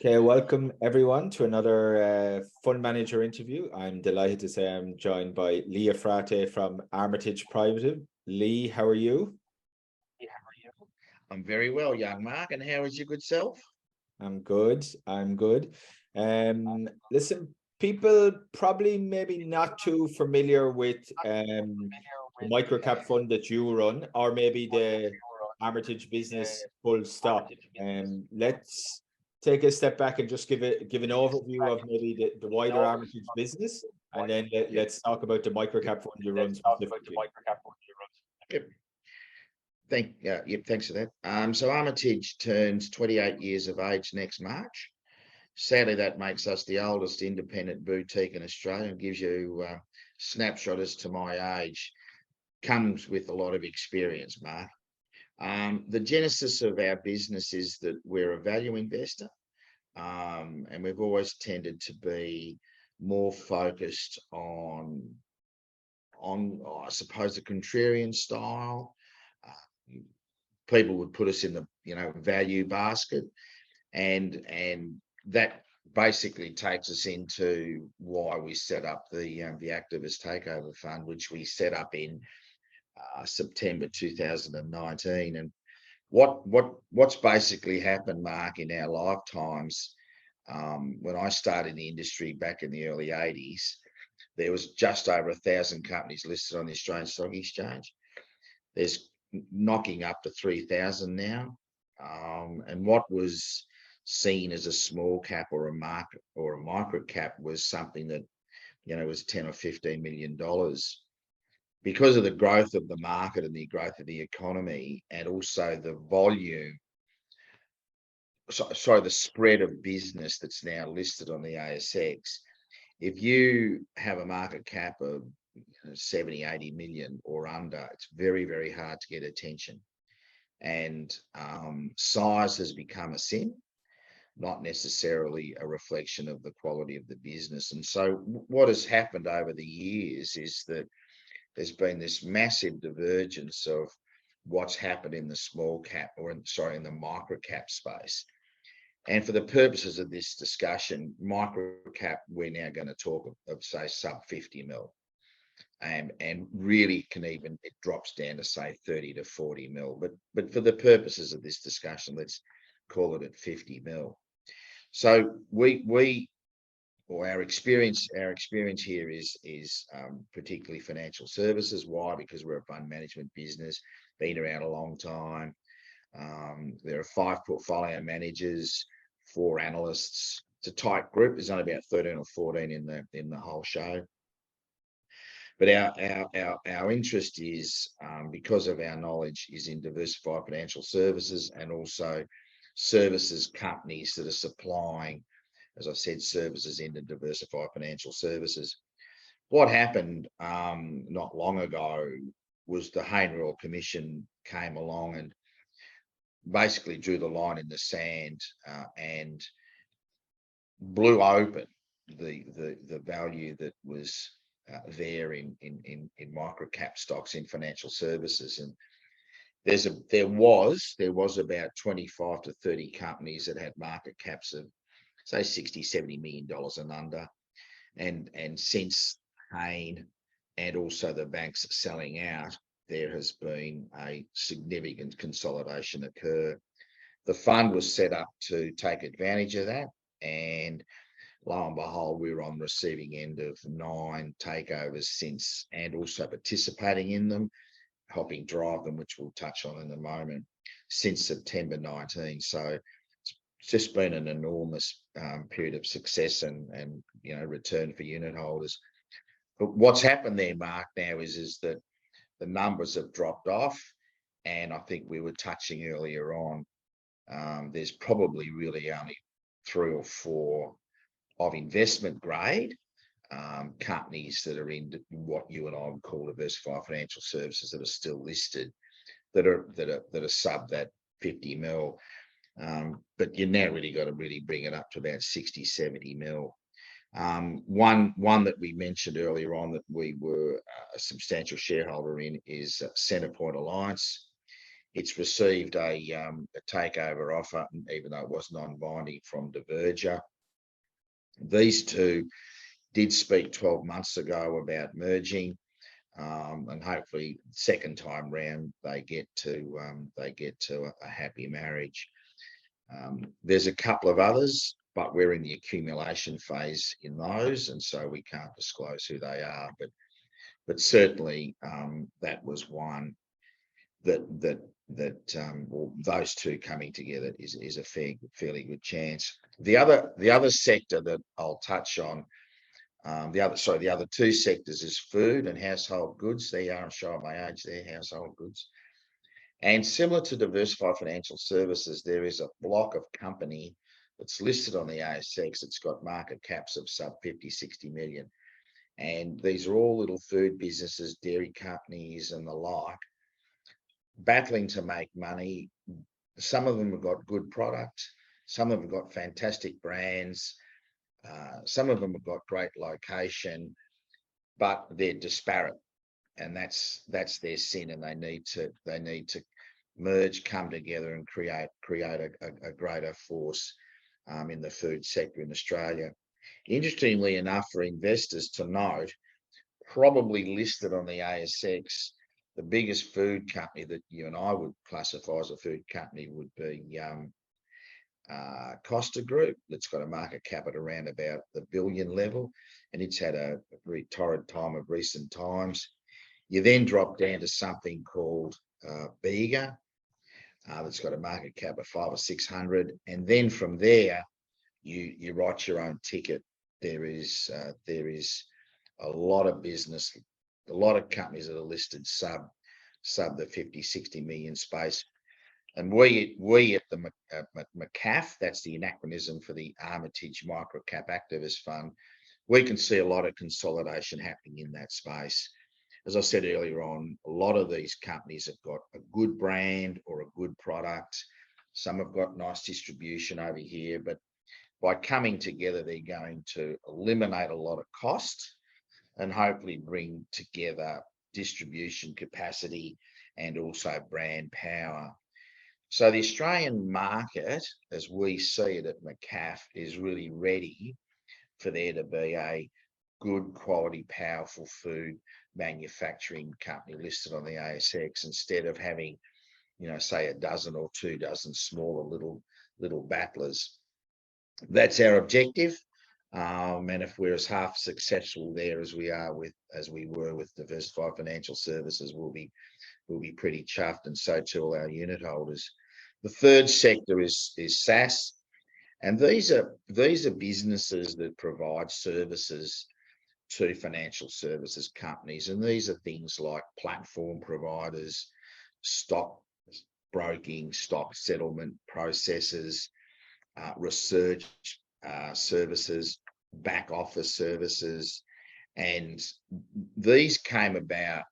Okay, welcome everyone to another fund manager interview. I'm delighted to say I'm joined by Lee Iafrate from Armytage Private. Lee, how are you? Yeah, how are you? I'm very well, young Mark. And how is your good self? I'm good. I'm good. Listen, people probably maybe not too familiar with the microcap fund that you run, or maybe the Armytage business full stop. Let's take a step back and just give an overview of maybe the wider Armytage business, and then let's talk about the microcap fund you run specifically. Yep. Thanks for that. So Armytage turns 28 years of age next March. Sadly, that makes us the oldest independent boutique in Australia and gives you a snapshot as to my age. Comes with a lot of experience, Mark. The genesis of our business is that we're a value investor, and we've always tended to be more focused on I suppose the contrarian style. People would put us in the value basket, and that basically takes us into why we set up the activist takeover fund, which we set up in September 2019. And what's basically happened, Mark, in our lifetimes, when I started in the industry back in the early 80s, there was just over 1,000 companies listed on the Australian Stock Exchange. There's knocking up to 3,000 now. And what was seen as a small cap or a market or a microcap was something that, was 10 or 15 million dollars. Because of the growth of the market and the growth of the economy, and also the volume, the spread of business that's now listed on the ASX, if you have a market cap of 70, 80 million or under, it's very, very hard to get attention. And size has become a sin, not necessarily a reflection of the quality of the business. And so what has happened over the years is that there's been this massive divergence of what's happened in the small cap in the microcap space. And for the purposes of this discussion, microcap, we're now going to talk of say sub 50 mil. And really it drops down to say 30 to 40 mil. But for the purposes of this discussion, let's call it at 50 mil. So our experience here is particularly financial services. Why? Because we're a fund management business, been around a long time. There are 5 portfolio managers, 4 analysts. It's a tight group. There's only about 13 or 14 in the whole show. But our interest is, because of our knowledge, is in diversified financial services, and also services companies that are supplying, as I said, services into diversified financial services. What happened not long ago was the Hayne Royal Commission came along and basically drew the line in the sand and blew open the value that was there in microcap stocks in financial services. And there was about 25 to 30 companies that had market caps of say 60, 70 million dollars and under. And since Hayne and also the banks selling out, there has been a significant consolidation occur. The fund was set up to take advantage of that, and lo and behold, we're on the receiving end of 9 takeovers since, and also participating in them, helping drive them, which we'll touch on in a moment, since September 19. So it's just been an enormous period of success and return for unit holders. But what's happened there, Mark, now is that the numbers have dropped off, and I think we were touching earlier on. There's probably really only 3 or 4 of investment grade companies that are in what you and I would call diversified financial services that are still listed, that are sub that 50 mil. But you now really got to really bring it up to about 60, 70 mil. One that we mentioned earlier on that we were a substantial shareholder in is Centrepoint Alliance. It's received a takeover offer, even though it was non-binding, from Diverger. These two did speak 12 months ago about merging, and hopefully second time round they get to a happy marriage. There's a couple of others, but we're in the accumulation phase in those, and so we can't disclose who they are. But certainly that was one that well, those two coming together is a fairly good chance. The other sector that I'll touch on, the other two sectors is food and household goods. They are, I'm showing my age there, household goods. And similar to diversified financial services, there is a block of company that's listed on the ASX. It's got market caps of sub 50, 60 million. And these are all little food businesses, dairy companies and the like, battling to make money. Some of them have got good products. Some of them have got fantastic brands. Some of them have got great location, but they're disparate, and that's their sin. And they need to merge, come together, and create a greater force in the food sector in Australia. Interestingly enough, for investors to note, probably listed on the ASX, the biggest food company that you and I would classify as a food company would be Costa Group. That's got a market cap at around about the billion level, and it's had a very torrid time of recent times. You then drop down to something called Bega, that's got a market cap of 500 or 600, and then from there you write your own ticket. There is a lot of business, a lot of companies that are listed sub the 50, 60 million space. And we at the McCaff, that's the anachronism for the Armytage Microcap Activist Fund, we can see a lot of consolidation happening in that space. As I said earlier on, a lot of these companies have got a good brand or a good product. Some have got nice distribution over here, but by coming together, they're going to eliminate a lot of cost and hopefully bring together distribution capacity and also brand power. So the Australian market, as we see it at McCaff, is really ready for there to be a good quality, powerful food manufacturing company listed on the ASX, instead of having, say a dozen or 2 dozen smaller little battlers. That's our objective. And if we're as half successful there as we were with diversified financial services, we'll be pretty chuffed, and so too all our unit holders. The third sector is SaaS, and these are businesses that provide services to financial services companies, and these are things like platform providers, stock broking, stock settlement processes, research services, back office services, and these came about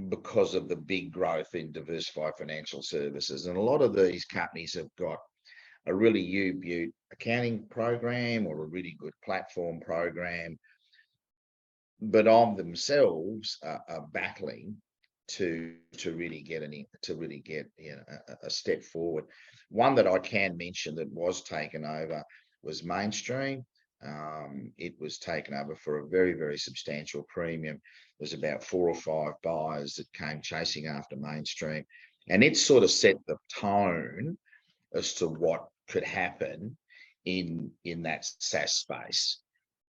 because of the big growth in diversified financial services. And a lot of these companies have got a really U-Butte accounting program or a really good platform program, but on themselves are battling to really get a step forward. One that I can mention that was taken over was Mainstream. It was taken over for a very, very substantial premium. There's about 4 or 5 buyers that came chasing after Mainstream, and it sort of set the tone as to what could happen in that SaaS space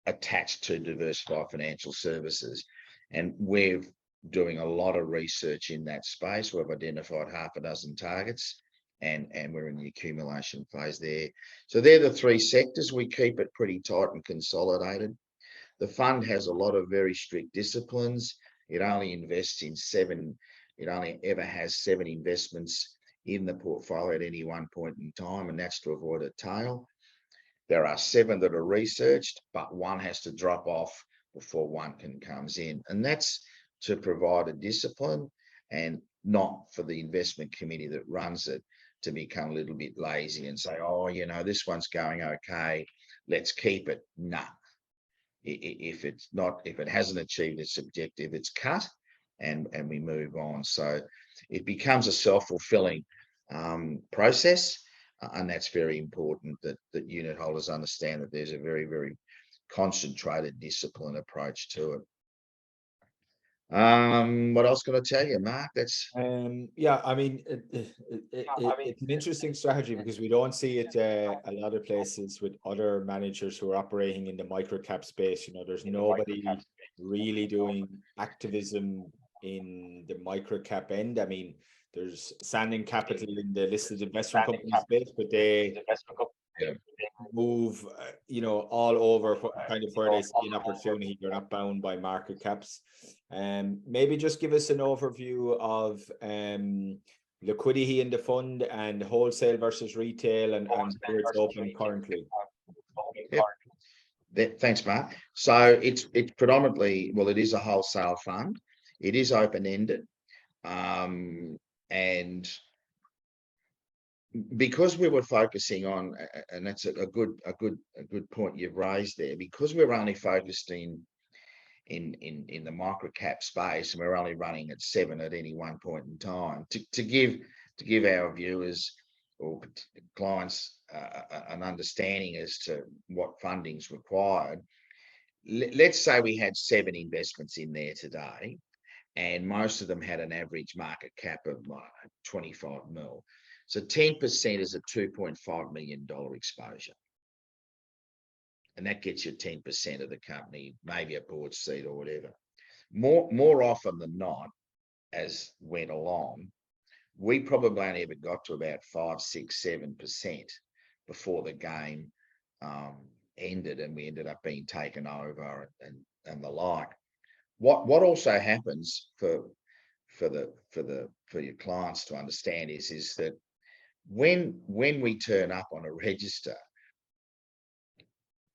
attached to diversified financial services. And we're doing a lot of research in that space. We've identified half a dozen targets, and we're in the accumulation phase there. So they're the 3 sectors. We keep it pretty tight and consolidated. The fund has a lot of very strict disciplines. It only invests in 7. It only ever has 7 investments in the portfolio at any one point in time, and that's to avoid a tail. There are 7 that are researched, but 1 has to drop off before 1 comes in, and that's to provide a discipline, and not for the investment committee that runs it to become a little bit lazy and say, oh, this one's going okay, let's keep it. No. If it hasn't achieved its objective, it's cut, and we move on. So it becomes a self-fulfilling process, and that's very important that unit holders understand that there's a very, very concentrated, disciplined approach to it. What else can I tell you, Mark? That's Yeah, I mean, it's an interesting strategy because we don't see it a lot of places with other managers who are operating in the microcap space. You know, there's nobody really doing activism in the microcap end. I mean, there's Sandon Capital in the listed investment company space, but they move, you know, all over kind of where they see an opportunity. They're not bound by market caps. Maybe just give us an overview of liquidity in the fund and wholesale versus retail and where it's open currently. Yep. Thanks, Mark. So it's predominantly, well, it is a wholesale fund. It is open-ended, and because we were focusing on, and that's a good point you've raised there, because we're only focused in the microcap space, and we're only running at 7 at any one point in time, to give our viewers or clients an understanding as to what funding's required. Let's say we had 7 investments in there today, and most of them had an average market cap of 25 mil. So 10% is a $2.5 million exposure. And that gets you 10% of the company, maybe a board seat or whatever. More often than not, as went along, we probably only ever got to about 5, 6, 7% before the game ended, and we ended up being taken over and the like. What also happens for your clients to understand is that when we turn up on a register,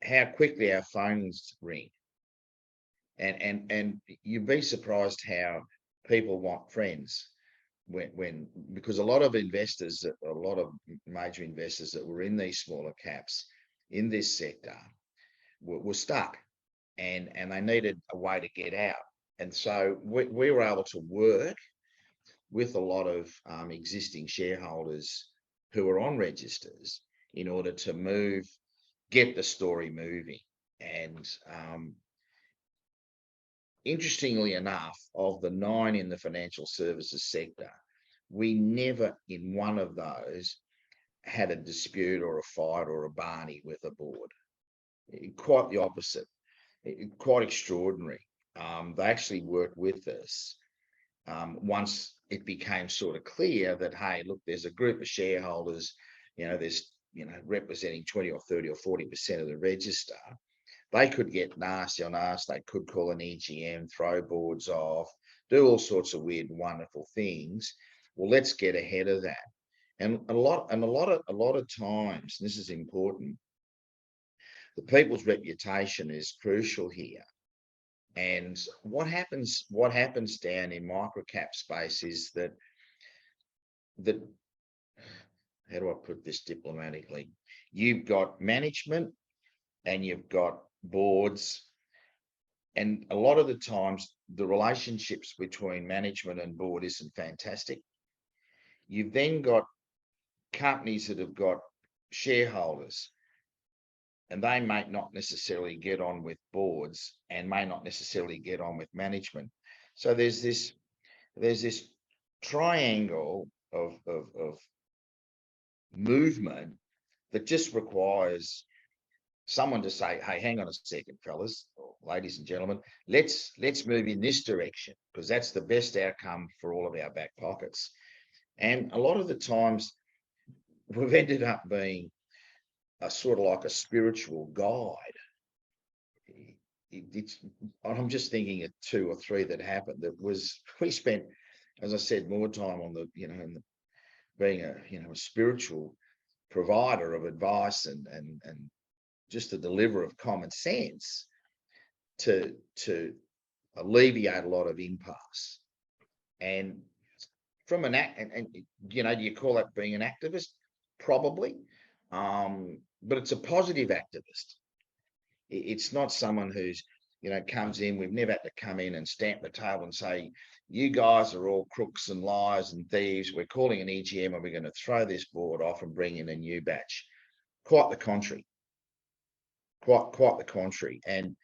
how quickly our phones ring, and you'd be surprised how people want friends when because a lot of investors, a lot of major investors that were in these smaller caps in this sector were stuck, and they needed a way to get out. And so we were able to work with a lot of existing shareholders who are on registers in order to get the story moving. And interestingly enough, of the 9 in the financial services sector, we never in one of those had a dispute or a fight or a Barney with a board. Quite the opposite. Quite extraordinary. They actually worked with us once it became sort of clear that, hey, look, there's a group of shareholders, there's representing 20 or 30 or 40% of the register. They could get nasty on us. They could call an EGM, throw boards off, do all sorts of weird, wonderful things. Well, let's get ahead of that. And a lot of times, and this is important, the people's reputation is crucial here. And what happens down in microcap space is that how do I put this diplomatically? You've got management and you've got boards, and a lot of the times the relationships between management and board isn't fantastic. You've then got companies that have got shareholders, and they may not necessarily get on with boards and may not necessarily get on with management. So there's this triangle of movement that just requires someone to say, hey, hang on a second, fellas, or ladies and gentlemen, let's move in this direction, because that's the best outcome for all of our back pockets. And a lot of the times we've ended up being a sort of like a spiritual guide. I'm just thinking of 2 or 3 that happened. We spent, as I said, more time on being a spiritual provider of advice and just a deliverer of common sense to alleviate a lot of impasse. And from do you call that being an activist? Probably. But it's a positive activist. It's not someone who's comes in. We've never had to come in and stamp the table and say, you guys are all crooks and liars and thieves. We're calling an EGM and we're going to throw this board off and bring in a new batch. Quite the contrary. Quite the contrary. And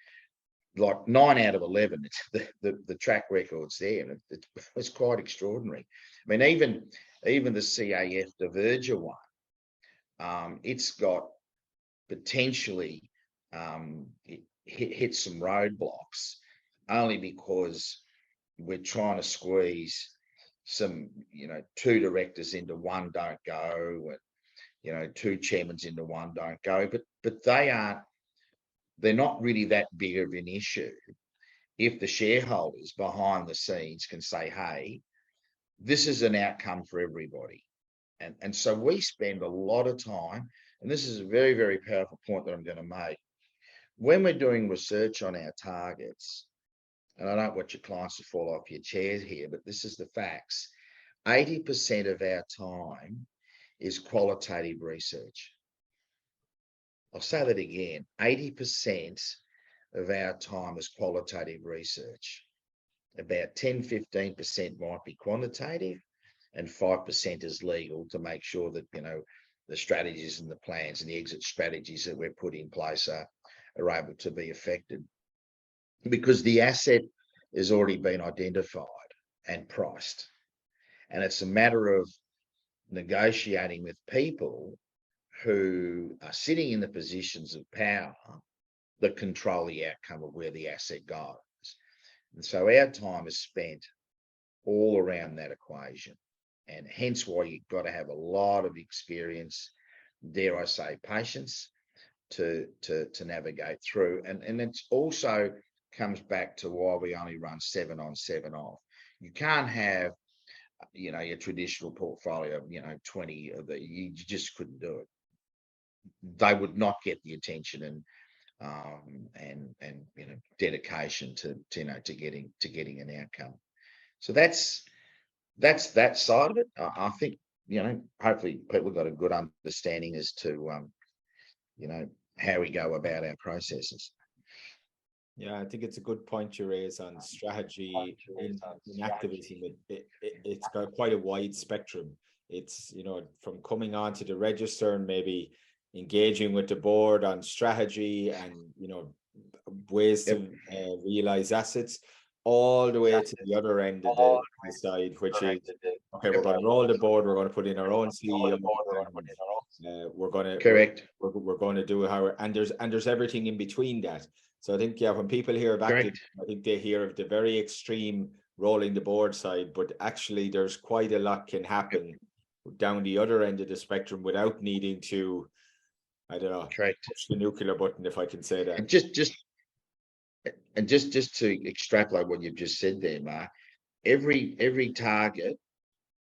like 9 out of 11, it's the track record's there. And it's quite extraordinary. I mean, even the CAF Diverger one, it's got potentially hit some roadblocks only because we're trying to squeeze some, 2 directors into one don't go, and 2 chairmen into one don't go. But they're not really that big of an issue if the shareholders behind the scenes can say, hey, this is an outcome for everybody. And so we spend a lot of time, and this is a very, very powerful point that I'm going to make. When we're doing research on our targets, and I don't want your clients to fall off your chairs here, but this is the facts. 80% of our time is qualitative research. I'll say that again. 80% of our time is qualitative research. About 10, 15% might be quantitative, and 5% is legal to make sure that, the strategies and the plans and the exit strategies that we're put in place are able to be effected. Because the asset has already been identified and priced. And it's a matter of negotiating with people who are sitting in the positions of power that control the outcome of where the asset goes. And so our time is spent all around that equation. And hence why you've got to have a lot of experience, dare I say, patience to navigate through. And it also comes back to why we only run 7 on, 7 off. You can't have, your traditional portfolio of, 20 of the, you just couldn't do it. They would not get the attention and dedication to getting an outcome. So that's that side of it. I think, hopefully people got a good understanding as to, how we go about our processes. Yeah, I think it's a good point you raise on strategy in activism. It's got quite a wide spectrum. It's, from coming on to the register and maybe engaging with the board on strategy and, ways to realize assets, all the way to the other end of the side, which is, okay, we're going to roll the board, we're going to put in our own CEO, we're going to correct. We're going to do how, and there's everything in between that. So I think, when people hear about it, I think they hear of the very extreme rolling the board side, but actually there's quite a lot can happen down the other end of the spectrum without needing to, I don't know, push the nuclear button, if I can say that. And just to extrapolate what you've just said there, Mark, every target,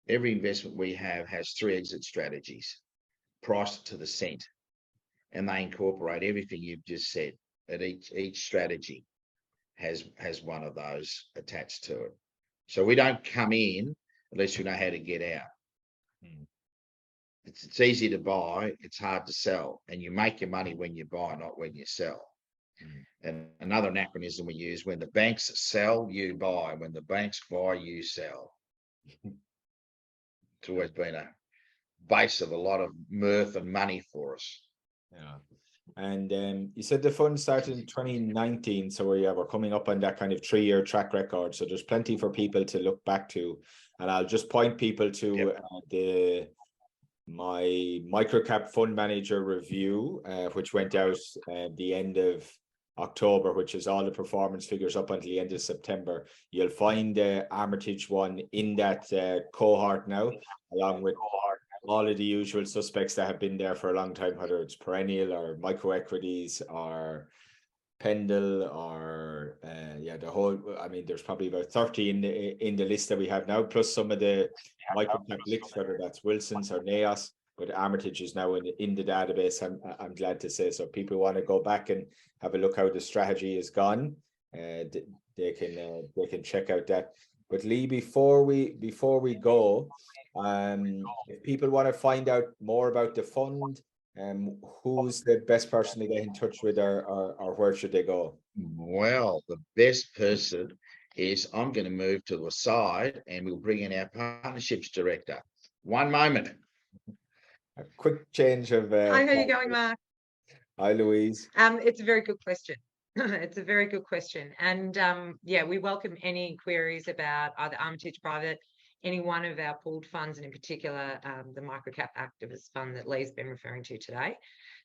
every investment we have has 3 exit strategies priced to the cent, and they incorporate everything you've just said. That each strategy has one of those attached to it. So we don't come in unless we know how to get out. It's easy to buy, it's hard to sell, and you make your money when you buy, not when you sell. And another anachronism we use: when the banks sell, you buy; when the banks buy, you sell. It's always been a base of a lot of mirth and money for us. Yeah. And you said the fund started in 2019, so we're coming up on that kind of 3-year track record. So there's plenty for people to look back to, and I'll just point people to my Microcap fund manager review, which went out the end of October, which is all the performance figures up until the end of September. You'll find the Armytage one in that cohort now, along with all of the usual suspects that have been there for a long time, whether it's perennial or micro equities or Pendle or the whole. I mean, there's probably about 30 in the list that we have now, plus some of the Microcap licks, whether that's Wilson's or Neos. But Armytage is now in the database. I'm glad to say. So if people want to go back and have a look how the strategy is gone, they can check out that. But Lee, before we go, if people want to find out more about the fund, who's the best person to get in touch with, or where should they go? Well, the best person is I'm going to move to the side and we'll bring in our partnerships director. One moment. A quick change of. Hi, how are you going, Mark? Hi, Louise. It's a very good question. It's a very good question. And yeah, we welcome any queries about either Armytage Private, any one of our pooled funds, and in particular, the Microcap Activist Fund that Lee's been referring to today.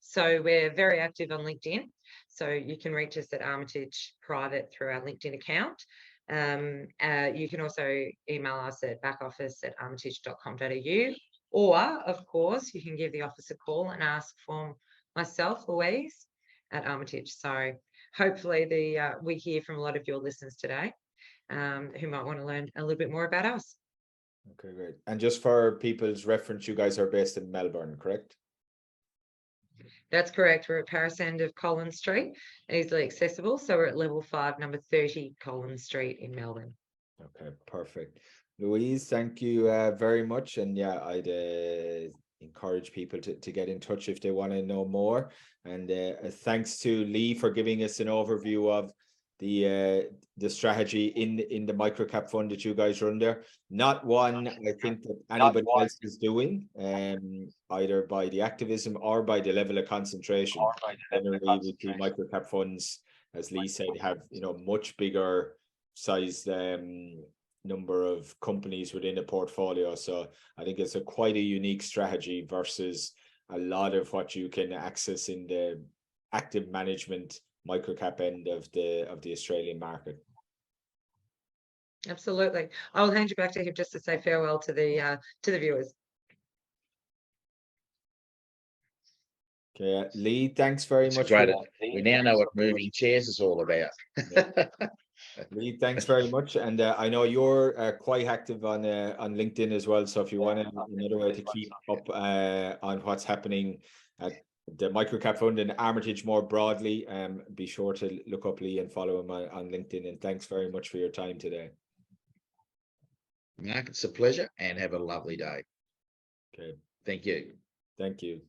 So we're very active on LinkedIn. So you can reach us at Armytage Private through our LinkedIn account. You can also email us at backoffice@armytage.com.au, or of course, you can give the office a call and ask for myself, Louise, at Armytage. So hopefully we hear from a lot of your listeners today who might want to learn a little bit more about us. Okay, great. And just for people's reference, you guys are based in Melbourne, correct? That's correct. We're at Paris end of Collins Street, easily accessible. So we're at level 5, number 30 Collins Street in Melbourne. Okay, perfect. Louise, thank you very much. And yeah, I'd encourage people to get in touch if they want to know more. And thanks to Lee for giving us an overview of the strategy in the microcap fund that you guys run there. Not one I think that anybody else is doing, either by the activism or by the level of concentration. Generally, we see microcap funds, as Lee said, have much bigger sized number of companies within a portfolio. So I think it's quite a unique strategy versus a lot of what you can access in the active management microcap end of the Australian market. Absolutely. I'll hand you back to him just to say farewell to the viewers. Okay, Lee, thanks very much. We now know what moving chairs is all about. Lee, thanks very much. And I know you're quite active on LinkedIn as well. So if you want another way to keep up on what's happening at the Microcap Fund and Armytage more broadly, be sure to look up Lee and follow him on LinkedIn. And thanks very much for your time today. Mark, it's a pleasure, and have a lovely day. Okay. Thank you. Thank you.